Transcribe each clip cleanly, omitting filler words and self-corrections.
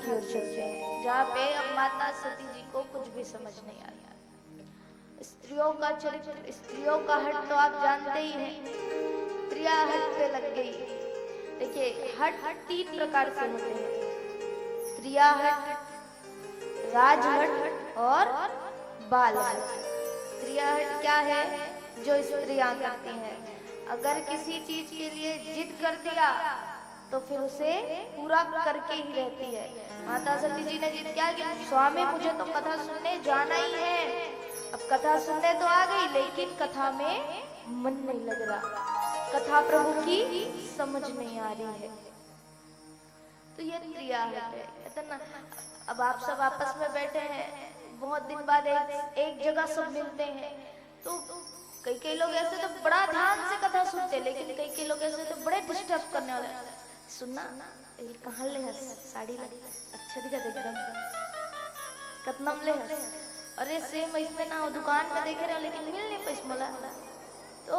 की ओर चलते हैं, जहाँ पे अब माता सती जी को कुछ भी समझ नहीं आता। स्त्रियों का चरित्र, स्त्रियों का हट तो आप जानते ही हैं। प्रिया हट पे लग गई। देखिए, हट तीन प्रकार से होते हैं: प्रिया हट, राजहट और बाल हट। प्रिया हट क्या है? जो स्त्रियां करती हैं। अगर किसी चीज के लिए जिद कर दिया तो फिर उसे पूरा करके ही रहती है। माता सती जी ने जिद क्या कि स्वामी मुझे तो कथा सुनने जाना ही है। अब कथा सुनने तो आ गई, लेकिन कथा में मन नहीं लग रहा, कथा प्रभु की समझ नहीं आ रही है। तो ये प्रिया है, कहते ना। अब आप सब आपस में बैठे हैं, बहुत दिन बाद एक जगह सब मिलते हैं, तो कई लोग ऐसे तो बड़ा ध्यान से कथा सुनते, लेकिन कई लोग ऐसे तो बड़े डिस्टर्ब करने वाले। सुनना, ये कहाँ ले हस साड़ी लगी अच्छा दिखा एकदम, कतनम ले हस, अरे सेम इसमें ना दुकान में देख रहे हो लेकिन मिल नहीं पैस मला। तो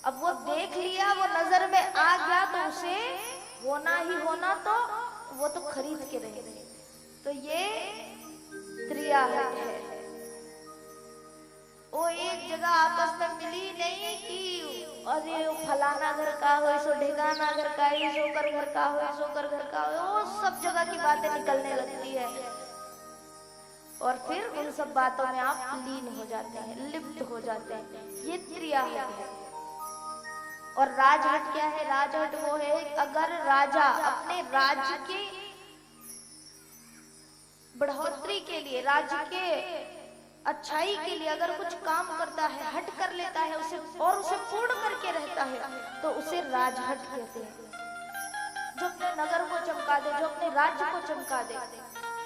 अब वो देख लिया, वो नजर में आ गया, तो उसे होना ही होना, तो वो तो खरीद के रहेंगे। तो ये त्रिया है। वो एक जगह आपस में मिली नहीं कि अरे फलाना घर का हो, सो ढेगाना घर का है, सो कर घर का हो, सो कर घर का हो, वो सब जगह की बातें निकलने लगती है और फिर उन सब बातों में आप लीन हो जाते हैं, लिप्त हो जाते हैं। ये त्रिया है। और राजहट क्या है? राजहट वो है अगर राजा अपने राज्य के बढ़ोतरी के लिए, राज्य के अच्छाई के लिए अगर कुछ काम करता है, हट कर लेता है उसे और उसे पूर्ण करके रहता है, तो उसे राजहट कहते हैं। जो अपने नगर को चमका दे, जो अपने राज्य को चमका दे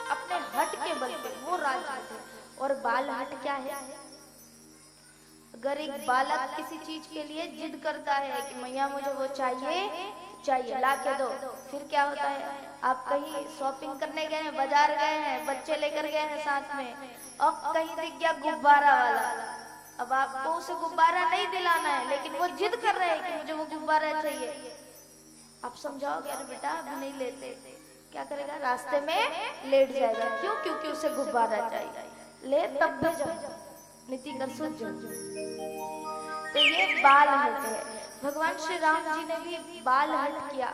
अपने हट के बल पे, वो राजहट है। और बालहट क्या है? अगर एक बालक किसी चीज के लिए जिद करता है कि मैया मुझे वो चाहिए चाहिए, ला के दो, फिर क्या होता है? आप कहीं शॉपिंग करने गए हैं, बाजार गए हैं, बच्चे लेकर गए हैं साथ में, अब कहीं दिख गया गुब्बारा वाला। अब आपको उसे गुब्बारा नहीं दिलाना है, लेकिन वो जिद कर रहे हैं कि मुझे वो गुब्बारा चाहिए। आप समझाओगे अरे बेटा अभी नहीं लेते, क्या करेगा? रास्ते में लेट जाएगा। क्यों? क्योंकि उसे गुब्बारा चाहिए। ले तब भेजो, नीति कर सूझ। तो ये बाल हट है। भगवान श्री राम जी ने भी बाल हट किया।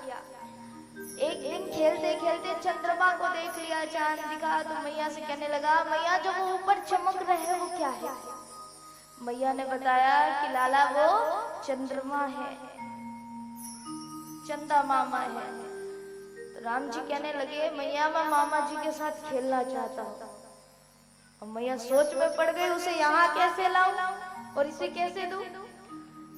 एक दिन खेलते खेलते चंद्रमा को देख लिया, चांद दिखा, तो मैया से कहने लगा, मैया जो वो ऊपर चमक रहे हैं वो क्या है? मैया ने बताया कि लाला वो चंद्रमा है, चंदा मामा है। तो राम जी कहने लगे, मैया मैं मामा जी के साथ खेलना चाहता हूँ। और मैया सोच में पड़ गई, उसे यहाँ कैसे लाऊं और इसे कैसे दूं?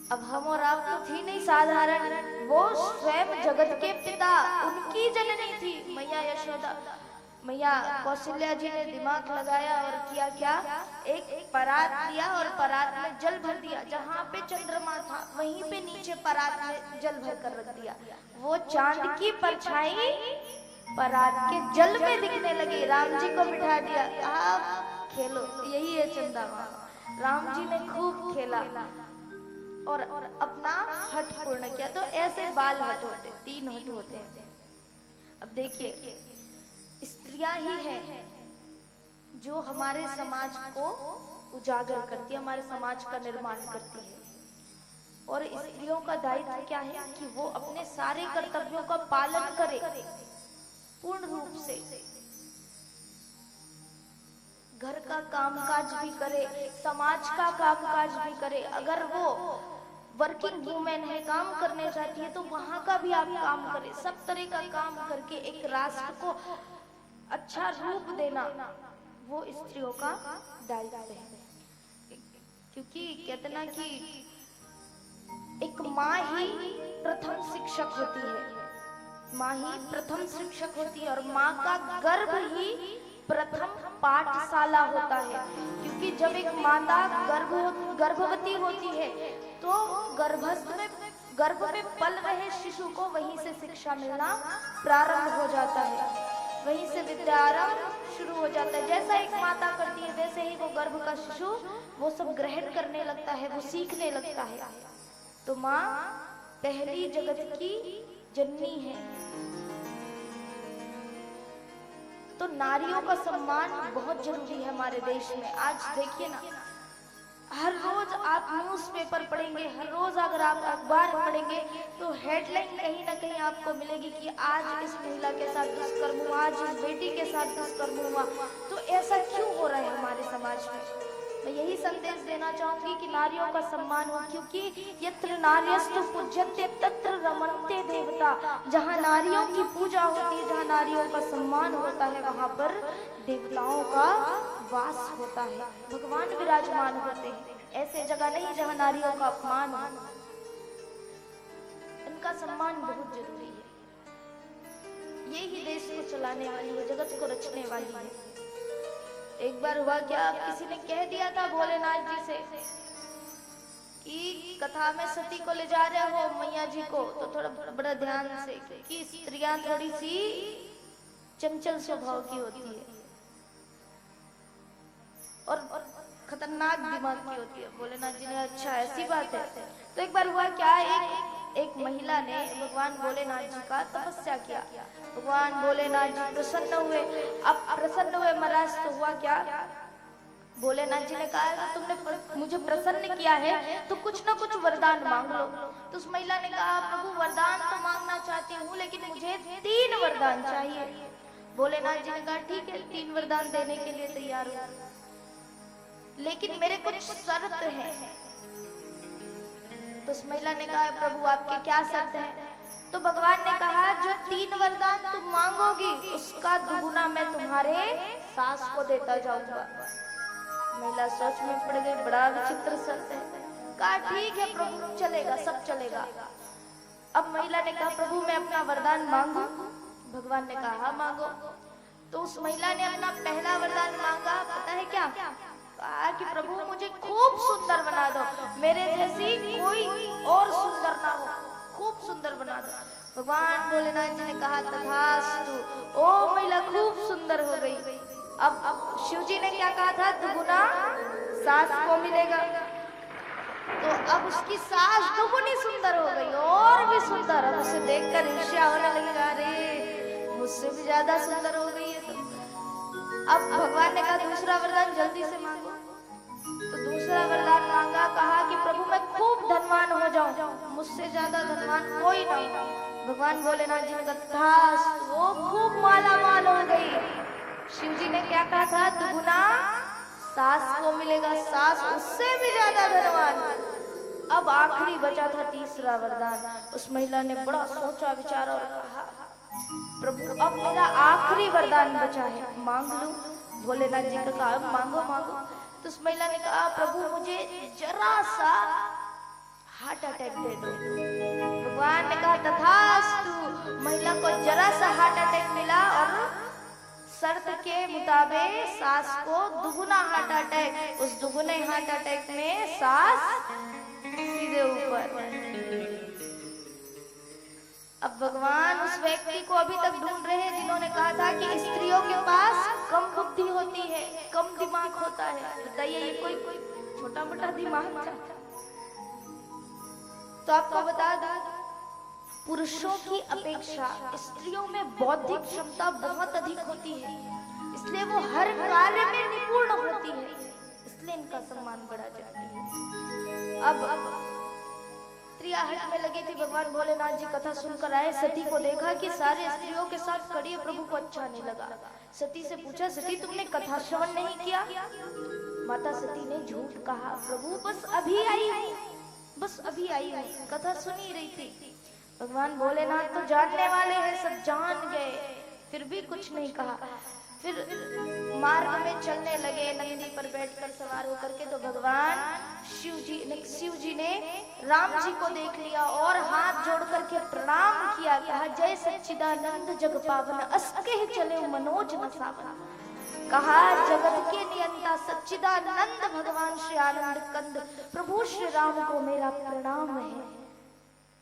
अब हम और आप तो थी नहीं साधारण, वो स्वयं जगत के पिता, उनकी जननी थी मैया यशोदा। मैया कौशल्या जी ने दिमाग लगाया और किया क्या? एक परात लिया और परात में जल भर दिया। जहाँ पे चंद्रमा था वहीं पे नीचे परात में जल भर कर रख दिया। वो चांद की परछाई परात के जल में दिखने लगी। राम जी को बिठा दिया, आप खेलो, यही है चंदा मामा। राम जी ने खूब खेला और अपना हट पूर्ण किया। तो ऐसे बाल हट होते, तीन हट होते हैं। अब देखिए, स्त्रियां ही है जो हमारे समाज को उजागर करती है, हमारे समाज का निर्माण करती है। और स्त्रियों का दायित्व क्या है कि वो अपने सारे कर्तव्यों का पालन करे पूर्ण रूप से। घर का कामकाज भी करे, समाज का कामकाज भी करे। अगर वो वर्किंग वुमेन है, काम करने जाती है, तो वहां का भी आप काम करें। सब तरह का काम करके एक राष्ट्र को अच्छा रूप देना वो स्त्रियों का दायित्व है। क्योंकि कहते ना कि एक माँ ही प्रथम शिक्षक होती है, माँ ही प्रथम शिक्षक होती है, और माँ का गर्भ ही प्रथम पाठशाला होता है। क्योंकि जब एक माता गर्भवती होती है तो गर्भ में पल रहे शिशु को वहीं से शिक्षा मिलना प्रारंभ हो जाता है, वहीं से विद्यारंभ शुरू हो जाता है। जैसा एक माता करती है वैसे ही वो गर्भ का शिशु वो सब ग्रहण करने लगता है, वो सीखने लगता है। तो माँ पहली जगत की जननी है। तो नारियों का सम्मान बहुत जरूरी है हमारे देश में। आज देखिए ना, हर रोज आप न्यूज़पेपर पढ़ेंगे, हर रोज अगर आप अखबार पढ़ेंगे तो हेडलाइन कहीं ना कहीं आपको मिलेगी कि आज इस महिला के साथ दुष्कर्म हुआ, आज इस बेटी के साथ दुष्कर्म हुआ। तो ऐसा क्यों हो रहा है हमारे समाज में? मैं यही संदेश देना चाहूंगी कि नारियों का सम्मान हो, क्योंकि यत्र नार्यस्तु पूज्यन्ते तत्र रमन्ते देवता। जहाँ नारियों की पूजा होती है, जहाँ नारियों का सम्मान होता है, वहाँ पर देवताओं का वास होता है, भगवान विराजमान होते हैं। ऐसे जगह नहीं जहाँ नारियों का अपमान हो। इनका सम्मान बहुत जरूरी है। यही देश को चलाने वाली है, जगत को रचने वाली है। एक बार हुआ क्या, किसी ने कह दिया था भोलेनाथ जी से कि कथा में सती को ले जा रहे हो मैया जी को, तो थोड़ा बड़ा ध्यान से, कि स्त्रियां थोड़ी सी चंचल स्वभाव की होती है और खतरनाक दिमाग की होती है। भोलेनाथ जी ने अच्छा ऐसी बात है। तो एक बार हुआ क्या, एक महिला ने भगवान भोलेनाथ जी का तपस्या किया। भगवान भोलेनाथ जी प्रसन्न हुए। अब प्रसन्न हुए महाराज, तो हुआ क्या, भोलेनाथ जी ने कहा तुमने मुझे प्रसन्न किया है तो कुछ ना कुछ वरदान मांग लो। तो उस महिला ने कहा प्रभु वरदान तो मांगना चाहती हूँ, लेकिन मुझे 3 वरदान चाहिए। भोलेनाथ जी ने कहा ठीक है, 3 वरदान देने के लिए तैयार हूँ, लेकिन मेरे कुछ शर्त है। तो उस महिला ने कहा प्रभु आपके क्या शर्त है? तो भगवान ने कहा जो 3 वरदान तुम मांगोगी उसका दुगुना मैं तुम्हारे सास को देता जाऊंगा। महिला सोच में पड़ गई, बड़ा विचित्र शर्त है। कहा ठीक है प्रभु, चलेगा, सब चलेगा। अब महिला ने कहा प्रभु मैं अपना वरदान मांगू? भगवान ने कहा हाँ मांगो। तो उस महिला ने अपना पहला वरदान मांगा, पता है क्या? कहा कि प्रभु मुझे खूब सुंदर बना दो, मेरे जैसी कोई और सुंदर ना हो, खूब सुंदर बना दो। भगवान भोलेनाथ जी ने कहा तथास्तु। ओ महिला खूब सुंदर हो गई। अब शिव जी ने क्या कहा था, दुगुना सास को मिलेगा। तो अब उसकी सास दुगुनी सुंदर हो गई, और भी सुंदर। अब उसे देखकर ईर्ष्या होने लगी, अरे मुझसे भी ज्यादा सुंदर हो गई है। तो अब भगवान ने कहा दूसरा वरदान जल्दी से मांगो। तो दूसरा वरदान मांगा, कहा कि प्रभु मैं खूब धनवान हो जाऊं, मुझसे ज्यादा धनवान कोई ना हो। भगवान भोलेनाथ जी ने कहा वो खूब माला माल हो गई। शिव जी ने क्या कहा था, दुगुना सास को मिलेगा, सास उससे भी ज्यादा धनवान। अब आखिरी बचा था तीसरा वरदान। उस महिला ने बड़ा सोचा विचारा और कहा प्रभु अब मेरा आखिरी वरदान बचा है, मांग लूं? भोलेनाथ जी ने कहा मांगो मांगो। तो उस महिला ने कहा प्रभु मुझे जरा सा हार्ट अटैक दे दो। भगवान ने कहा तथास्तु। महिला को जरा सा हार्ट अटैक मिला और शर्त के मुताबिक सास को दुगुना हार्ट अटैक। उस दुगुने हार्ट अटैक में सास सीधे ऊपर। अब भगवान उस व्यक्ति को अभी तक ढूंढ रहे हैं जिन्होंने कहा था कि स्त्रियों के पास कम बुद्धि होती है, कम दिमाग होता है। बताइए ये कोई छोटा मोटा दिमाग था? तो आपको बता दूं पुरुषों की अपेक्षा स्त्रियों में बौद्धिक क्षमता बहुत अधिक होती है, इसलिए वो हर कार्य में निपुण होती है, इसलिए इनका सम्मान बढ़ा जाता है। अब स्त्रियां हट में लगी थी। भगवान भोलेनाथ जी कथा सुनकर आए, सती को देखा कि सारे स्त्रियों के साथ खड़ी है, प्रभु को अच्छा नहीं लगा। सती से पूछा सती तुमने कथा श्रवण नहीं किया? माता सती ने झूठ कहा, प्रभु बस अभी आई हूँ, बस अभी आई हूँ, कथा सुन ही रही थी। भगवान भोलेनाथ तो जानने वाले हैं, सब जान गए, फिर भी कुछ नहीं कहा। फिर मार्ग में चलने लगे नंदी पर बैठकर सवार होकर के। तो भगवान शिव जी ने राम जी को देख लिया और हाथ जोड़ करके प्रणाम किया, कहा जय सच्चिदानंद जग पावन अस्के चले मनोज न सावन। कहा जगत के नियंता सच्चिदानंद भगवान श्री आनंद कंद प्रभु श्री राम को मेरा प्रणाम है।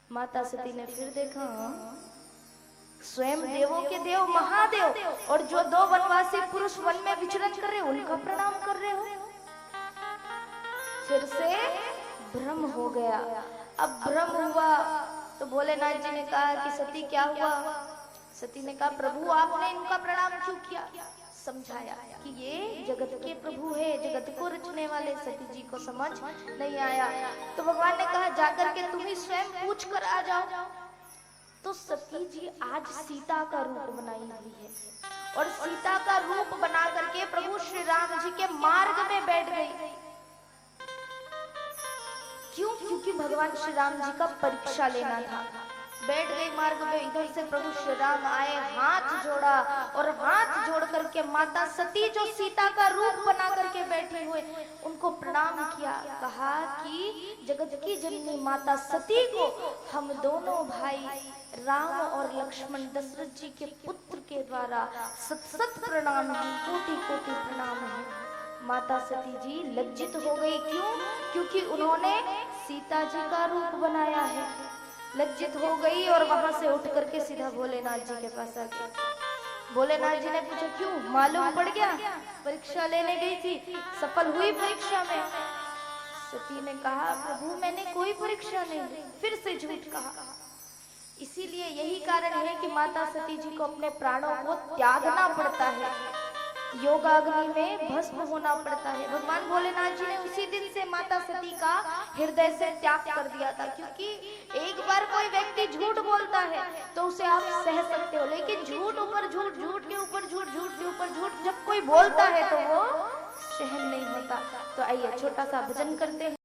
माता सती ने फिर देखा स्वयं देवों के देव महादेव और जो 2 वनवासी पुरुष वन में विचरण कर रहे उनका प्रणाम कर रहे हो। फिर से भ्रम हो गया। अब भ्रम हुआ तो भोलेनाथ जी ने कहा कि सती क्या हुआ? सती ने कहा प्रभु आपने इनका प्रणाम क्यों किया? समझाया कि ये जगत के प्रभु है, जगत को रचने वाले। सती जी को समझ नहीं आया तो भगवान ने कहा जाकर के तुम ही स्वयं पूछ कर आ जाओ। तो सती जी आज सीता का रूप बनाई हुई है और सीता का रूप बना करके प्रभु श्री राम जी के मार्ग में बैठ गई। क्यों? क्योंकि भगवान श्री राम जी का परीक्षा लेना था। बैठ गई मार्ग में। इधर से प्रभु श्री राम आए, हाथ जोड़ा और हाथ जोड़ करके माता सती जो सीता का रूप बना करके बैठे हुए उनको प्रणाम किया। कहा कि जगत की जननी माता सती को हम दोनों भाई राम और लक्ष्मण दशरथ जी के पुत्र के द्वारा सत सत प्रणाम है, कोटि कोटि प्रणाम है। माता सती जी लज्जित हो गई। क्यों? क्योंकि उन्होंने सीता जी का रूप बनाया है। लज्जित हो गई और वहां से उठ करके सीधा भोलेनाथ जी के पास आ गई। भोलेनाथ जी ने पूछा क्यों? मालूम पड़ गया? परीक्षा लेने गई थी, सफल हुई परीक्षा में? सती ने कहा प्रभु मैंने कोई परीक्षा नहीं ली। फिर से झूठ कहा। इसीलिए यही कारण है कि माता सती जी को अपने प्राणों को त्यागना पड़ता है, योगाग्नि में भस्म होना पड़ता है। भगवान भोलेनाथ जी ने उसी दिन से माता सती का हृदय से त्याग कर दिया था। क्योंकि एक बार कोई व्यक्ति झूठ बोलता है तो उसे आप सह सकते हो, लेकिन झूठ ऊपर झूठ, झूठ के ऊपर झूठ, झूठ के ऊपर झूठ जब कोई बोलता है तो वो सहन नहीं होता। तो आइए छोटा सा भजन करते हैं।